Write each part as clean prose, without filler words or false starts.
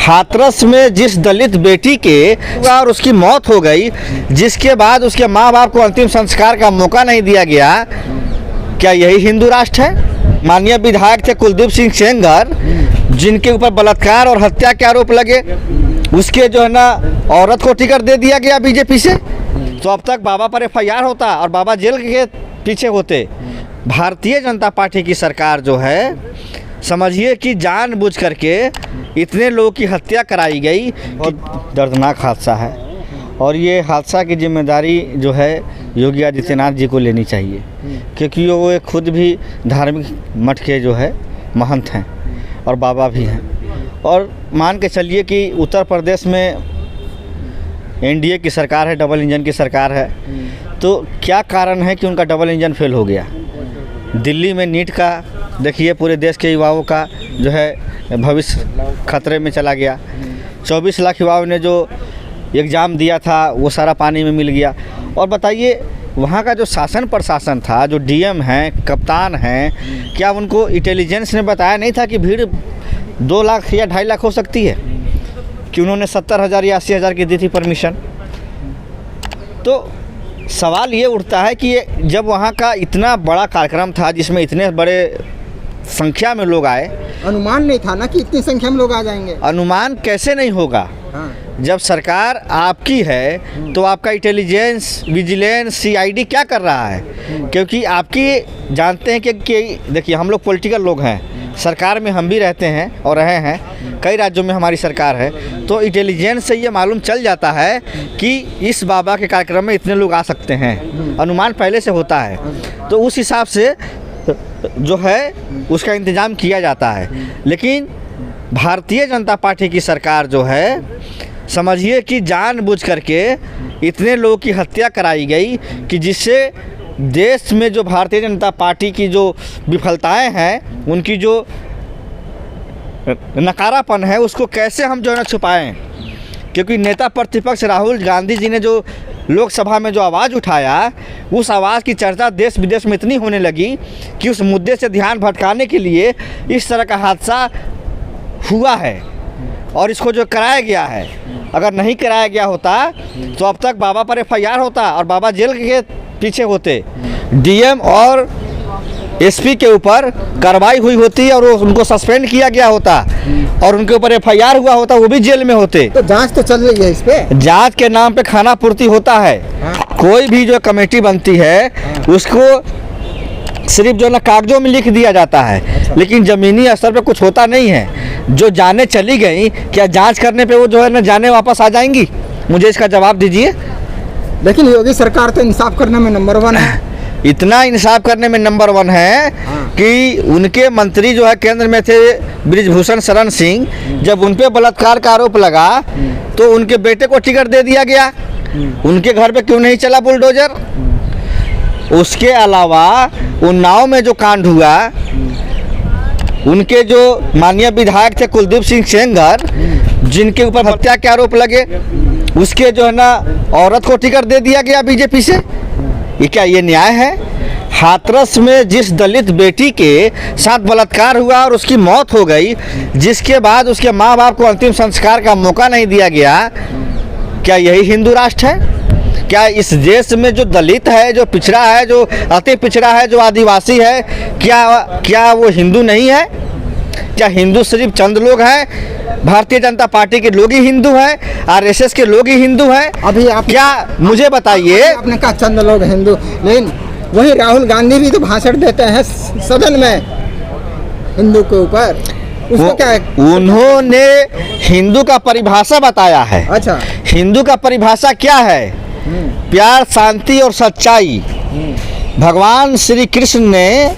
हाथरस में जिस दलित बेटी के और उसकी मौत हो गई, जिसके बाद उसके माँ बाप को अंतिम संस्कार का मौका नहीं दिया गया, क्या यही हिंदू राष्ट्र है? माननीय विधायक थे कुलदीप सिंह सेंगर, जिनके ऊपर बलात्कार और हत्या के आरोप लगे, उसके जो है ना औरत को टिकट दे दिया गया बीजेपी से। तो अब तक बाबा पर FIR होता और बाबा जेल के पीछे होते। भारतीय जनता पार्टी की सरकार जो है, समझिए कि जानबूझ करके इतने लोगों की हत्या कराई गई। बहुत दर्दनाक हादसा है और ये हादसा की जिम्मेदारी जो है योगी आदित्यनाथ जी को लेनी चाहिए, क्योंकि वो एक खुद भी धार्मिक मठ के जो है महंत हैं और बाबा भी हैं। और मान के चलिए कि उत्तर प्रदेश में NDA की सरकार है, डबल इंजन की सरकार है, तो क्या कारण है कि उनका डबल इंजन फेल हो गया? दिल्ली में नीट का देखिए, पूरे देश के युवाओं का जो है भविष्य खतरे में चला गया। 24 लाख युवाओं ने जो एग्ज़ाम दिया था वो सारा पानी में मिल गया। और बताइए, वहाँ का जो शासन प्रशासन था, जो DM हैं, कप्तान हैं, क्या उनको इंटेलिजेंस ने बताया नहीं था कि भीड़ 2 लाख या 2.5 लाख हो सकती है, कि उन्होंने 70,000 या 80,000 की दी थी परमिशन? तो सवाल ये उठता है कि जब वहाँ का इतना बड़ा कार्यक्रम था जिसमें इतने बड़े संख्या में लोग आए, अनुमान नहीं था ना कि इतनी संख्या में लोग आ जाएंगे। अनुमान कैसे नहीं होगा? हाँ। जब जब सरकार आपकी है तो आपका इंटेलिजेंस, विजिलेंस, CID क्या कर रहा है? क्योंकि आपकी जानते हैं कि देखिए, हम लोग पॉलिटिकल लोग हैं, सरकार में हम भी रहते हैं और रहे हैं, कई राज्यों में हमारी सरकार है, तो इंटेलिजेंस से ये मालूम चल जाता है कि इस बाबा के कार्यक्रम में इतने लोग आ सकते हैं। अनुमान पहले से होता है, तो उस हिसाब से जो है उसका इंतज़ाम किया जाता है। लेकिन भारतीय जनता पार्टी की सरकार जो है, समझिए कि जानबूझ करके इतने लोगों की हत्या कराई गई कि जिससे देश में जो भारतीय जनता पार्टी की जो विफलताएं हैं, उनकी जो नकारापन है, उसको कैसे हम जो है ना छुपाएं। क्योंकि नेता प्रतिपक्ष राहुल गांधी जी ने जो लोकसभा में जो आवाज़ उठाया, उस आवाज़ की चर्चा देश विदेश में इतनी होने लगी कि उस मुद्दे से ध्यान भटकाने के लिए इस तरह का हादसा हुआ है और इसको जो कराया गया है। अगर नहीं कराया गया होता तो अब तक बाबा पर FIR होता और बाबा जेल के पीछे होते। DM और SP के ऊपर कार्रवाई हुई होती और उनको सस्पेंड किया गया होता और उनके ऊपर FIR हुआ होता, वो भी जेल में होते। तो जांच तो चल रही है इस पे। जांच के नाम पे खाना पूर्ति होता है। कोई भी जो कमेटी बनती है उसको सिर्फ जो ना कागजों में लिख दिया जाता है, लेकिन ज़मीनी स्तर पे कुछ होता नहीं है। जो जाने चली गई, क्या जांच करने पे वो जो है ना जाने वापस आ जाएंगी? मुझे इसका जवाब दीजिए। लेकिन योगी सरकार तो इंसाफ करने में नंबर 1 है। इतना इंसाफ करने में नंबर 1 है कि उनके मंत्री जो है केंद्र में थे, बृजभूषण शरण सिंह, जब उन पे बलात्कार का आरोप लगा तो उनके बेटे को टिकट दे दिया गया। उनके घर पे क्यों नहीं चला बुलडोजर? उसके अलावा उन्नाव में जो कांड हुआ, उनके जो माननीय विधायक थे कुलदीप सिंह सेंगर, जिनके ऊपर हत्या के आरोप लगे, उसके जो है ना औरत को टिकट दे दिया गया बीजेपी से। ये क्या ये न्याय है? हाथरस में जिस दलित बेटी के साथ बलात्कार हुआ और उसकी मौत हो गई, जिसके बाद उसके माँ बाप को अंतिम संस्कार का मौका नहीं दिया गया, क्या यही हिंदू राष्ट्र है? क्या इस देश में जो दलित है, जो पिछड़ा है, जो अति पिछड़ा है, जो आदिवासी है, क्या वो हिंदू नहीं है? क्या हिंदू सिर्फ चंद लोग हैं? भारतीय जनता पार्टी के लोग ही हिंदू हैं, RSS के लोग ही हिंदू हैं? अभी आप क्या मुझे बताइए। आपने कहा चंद लोग हिंदू, लेकिन वही राहुल गांधी भी तो भाषण देते हैं सदन में हिंदू के ऊपर। उसको क्या है? उन्होंने हिंदू का परिभाषा बताया है। अच्छा, हिंदू का परिभाषा क्या है? प्यार, शांति और सच्चाई। भगवान श्री कृष्ण ने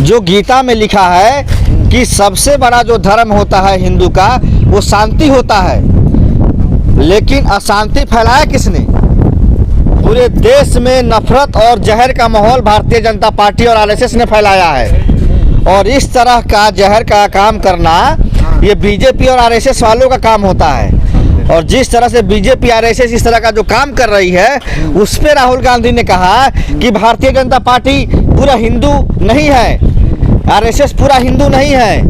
जो गीता में लिखा है कि सबसे बड़ा जो धर्म होता है हिंदू का, वो शांति होता है। लेकिन अशांति फैलाया किसने? पूरे देश में नफरत और जहर का माहौल भारतीय जनता पार्टी और RSS ने फैलाया है। और इस तरह का जहर का काम करना ये बीजेपी और RSS वालों का काम होता है। और जिस तरह से बीजेपी RSS इस तरह का जो काम कर रही है, उस पर राहुल गांधी ने कहा कि भारतीय जनता पार्टी पूरा हिंदू नहीं है, RSS पूरा हिंदू नहीं है,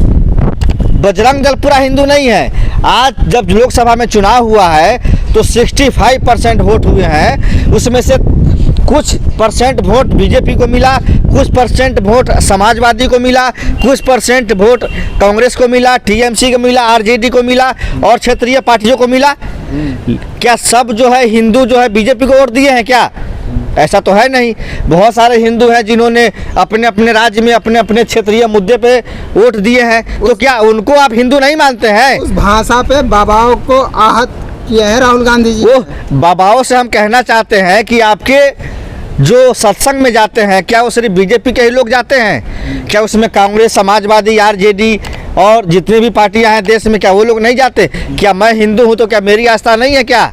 बजरंग दल पूरा हिंदू नहीं है। आज जब लोकसभा में चुनाव हुआ है तो 65% वोट हुए हैं, उसमें से कुछ परसेंट वोट बीजेपी को मिला, कुछ परसेंट वोट समाजवादी को मिला, कुछ परसेंट वोट कांग्रेस को मिला, टीएमसी को मिला, आरजेडी को मिला और क्षेत्रीय पार्टियों को मिला। क्या सब जो है हिंदू जो है बीजेपी को वोट दिए हैं क्या? ऐसा तो है नहीं। बहुत सारे हिंदू हैं जिन्होंने अपने अपने राज्य में अपने अपने क्षेत्रीय मुद्दे पे वोट दिए हैं, तो क्या उनको आप हिंदू नहीं मानते हैं? उस भाषा पे बाबाओं को आहत किए हैं राहुल गांधी जी। वो बाबाओं से हम कहना चाहते हैं कि आपके जो सत्संग में जाते हैं क्या वो सिर्फ बीजेपी के ही लोग जाते हैं? क्या उसमें कांग्रेस, समाजवादी, आरजेडी और जितनी भी पार्टियां हैं देश में, क्या वो लोग नहीं जाते? क्या मैं हिंदू हूं तो क्या मेरी आस्था नहीं है क्या?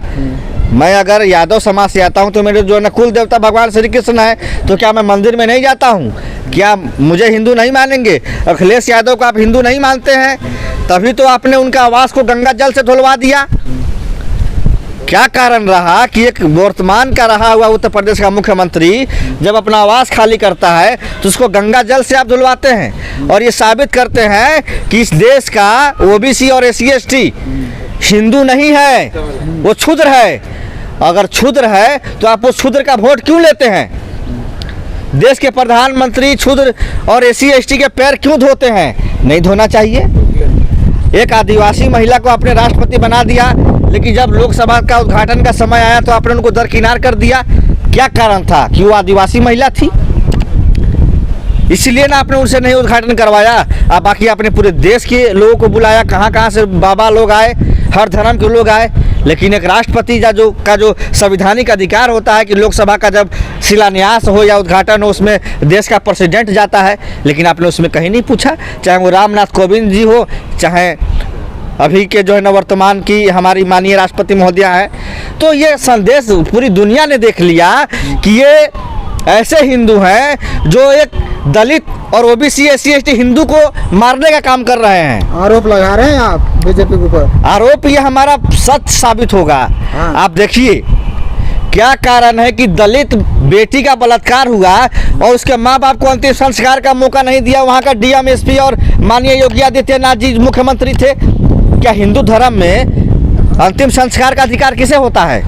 मैं अगर यादव समाज से आता हूं तो मेरे जो है कुल देवता भगवान श्री कृष्ण है, तो क्या मैं मंदिर में नहीं जाता हूं? क्या मुझे हिंदू नहीं मानेंगे? अखिलेश यादव को आप हिंदू नहीं मानते हैं, तभी तो आपने उनका आवास को गंगा जल से धुलवा दिया। क्या कारण रहा कि एक वर्तमान का रहा हुआ उत्तर प्रदेश का मुख्यमंत्री जब अपना आवास खाली करता है तो उसको गंगा जल से आप धुलवाते हैं, और ये साबित करते हैं कि इस देश का ओबीसी और एससी एसटी हिंदू नहीं है, वो क्षुद्र है। अगर क्षुद्र है तो आप उस क्षुद्र का वोट क्यों लेते हैं? देश के प्रधानमंत्री क्षुद्र और एससी एसटी के पैर क्यों धोते हैं? नहीं धोना चाहिए। एक आदिवासी महिला को आपने राष्ट्रपति बना दिया, लेकिन जब लोकसभा का उद्घाटन का समय आया तो आपने उनको दरकिनार कर दिया। क्या कारण था? कि वो आदिवासी महिला थी, इसलिए ना आपने उनसे नहीं उद्घाटन करवाया। अब बाकी आपने पूरे देश के लोगों को बुलाया, कहाँ कहाँ से बाबा लोग आए, हर धर्म के लोग आए। लेकिन एक राष्ट्रपति का जो संवैधानिक अधिकार होता है कि लोकसभा का जब शिलान्यास हो या उद्घाटन हो उसमें देश का प्रेसिडेंट जाता है, लेकिन आपने उसमें कहीं नहीं पूछा। चाहे वो रामनाथ कोविंद जी हो, चाहे अभी के जो है ना वर्तमान की हमारी माननीय राष्ट्रपति महोदया है। तो ये संदेश पूरी दुनिया ने देख लिया कि ये ऐसे हिंदू हैं जो एक दलित और ओबीसी एससी एसटी हिंदू को मारने का काम कर रहे हैं। आरोप लगा रहे हैं आप बीजेपी के ऊपर। आरोप ये हमारा सच साबित होगा। हाँ। आप देखिए क्या कारण है कि दलित बेटी का बलात्कार हुआ और उसके माँ बाप को अंतिम संस्कार का मौका नहीं दिया। वहाँ का डीएम एसपी और माननीय योगी आदित्यनाथ जी मुख्यमंत्री थे। क्या हिंदू धर्म में अंतिम संस्कार का अधिकार किसे होता है?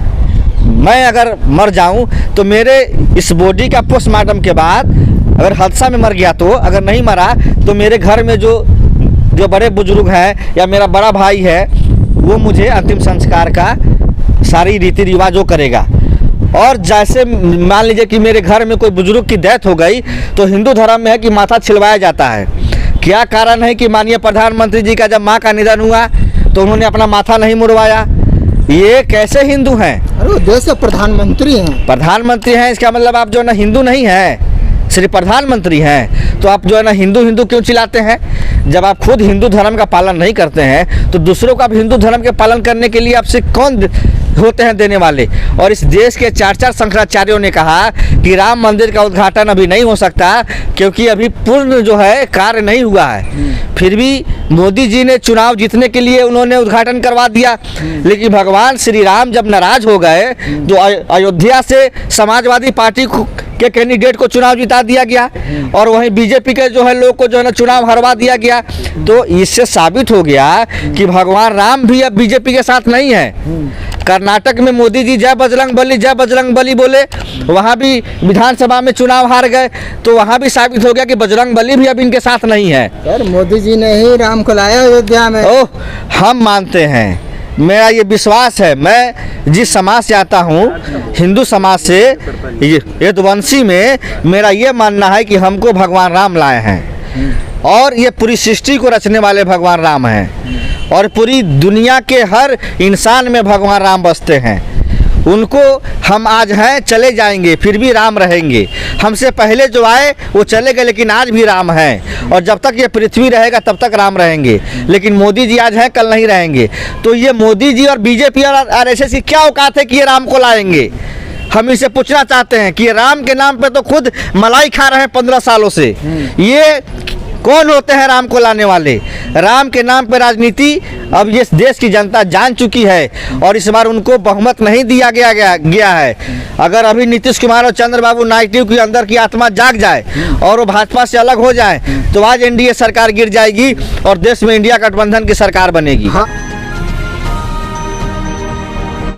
मैं अगर मर जाऊं तो मेरे इस बॉडी का पोस्टमार्टम के बाद अगर हादसा में मर गया तो, अगर नहीं मरा तो मेरे घर में जो बड़े बुजुर्ग हैं या मेरा बड़ा भाई है वो मुझे अंतिम संस्कार का सारी रीति रिवाज वो करेगा। और जैसे मान लीजिए कि मेरे घर में कोई बुजुर्ग की डेथ हो गई तो हिंदू धर्म में है कि माथा छिलवाया जाता है। क्या कारण है कि माननीय प्रधानमंत्री जी का जब माँ का निधन हुआ तो उन्होंने अपना माथा नहीं मुड़वाया? ये कैसे हिंदू हैं? अरे वो देश के प्रधानमंत्री हैं। प्रधानमंत्री हैं, इसका मतलब आप जो है ना हिंदू नहीं हैं, सिर्फ प्रधानमंत्री हैं। तो आप जो है ना हिंदू हिंदू क्यों चिल्लाते हैं? जब आप खुद हिंदू धर्म का पालन नहीं करते हैं तो दूसरों को आप हिंदू धर्म के पालन करने के लिए आपसे कौन होते हैं देने वाले? और इस देश के 4 शंकराचार्यों ने कहा कि राम मंदिर का उद्घाटन अभी नहीं हो सकता क्योंकि अभी पूर्ण जो है कार्य नहीं हुआ है। फिर भी मोदी जी ने चुनाव जीतने के लिए उन्होंने उद्घाटन करवा दिया। लेकिन भगवान श्री राम जब नाराज हो गए तो अयोध्या से समाजवादी पार्टी के कैंडिडेट को चुनाव जिता दिया गया और वहीं बीजेपी के जो है लोग को जो है ना चुनाव हरवा दिया गया। तो इससे साबित हो गया कि भगवान राम भी अब बीजेपी के साथ नहीं है। कर्नाटक में मोदी जी जय बजरंग बली बोले, वहाँ भी विधानसभा में चुनाव हार गए, तो वहाँ भी साबित हो गया कि बजरंग बली भी अब इनके साथ नहीं है। सर मोदी जी ने ही राम को लाया अयोध्या में। ओह, हम मानते हैं, मेरा ये विश्वास है। मैं जिस समाज से आता हूँ, हिंदू समाज से, यदुवंशी में, मेरा ये मानना है कि हमको भगवान राम लाए हैं और ये पूरी सृष्टि को रचने वाले भगवान राम हैं और पूरी दुनिया के हर इंसान में भगवान राम बसते हैं। उनको हम आज हैं, चले जाएंगे, फिर भी राम रहेंगे। हमसे पहले जो आए वो चले गए, लेकिन आज भी राम हैं और जब तक ये पृथ्वी रहेगा तब तक राम रहेंगे। लेकिन मोदी जी आज हैं, कल नहीं रहेंगे। तो ये मोदी जी और बीजेपी और आरएसएस की क्या औकात है कि ये राम को लाएंगे? हम इसे पूछना चाहते हैं कि ये राम के नाम पे तो खुद मलाई खा रहे हैं 15 सालों से। ये कौन होते हैं राम को लाने वाले? राम के नाम पर राजनीति अब ये देश की जनता जान चुकी है और इस बार उनको बहुमत नहीं दिया गया है। अगर अभी नीतीश कुमार और चंद्रबाबू नायडू के अंदर की आत्मा जाग जाए और वो भाजपा से अलग हो जाए तो आज एनडीए सरकार गिर जाएगी और देश में इंडिया गठबंधन की सरकार बनेगी। हाँ।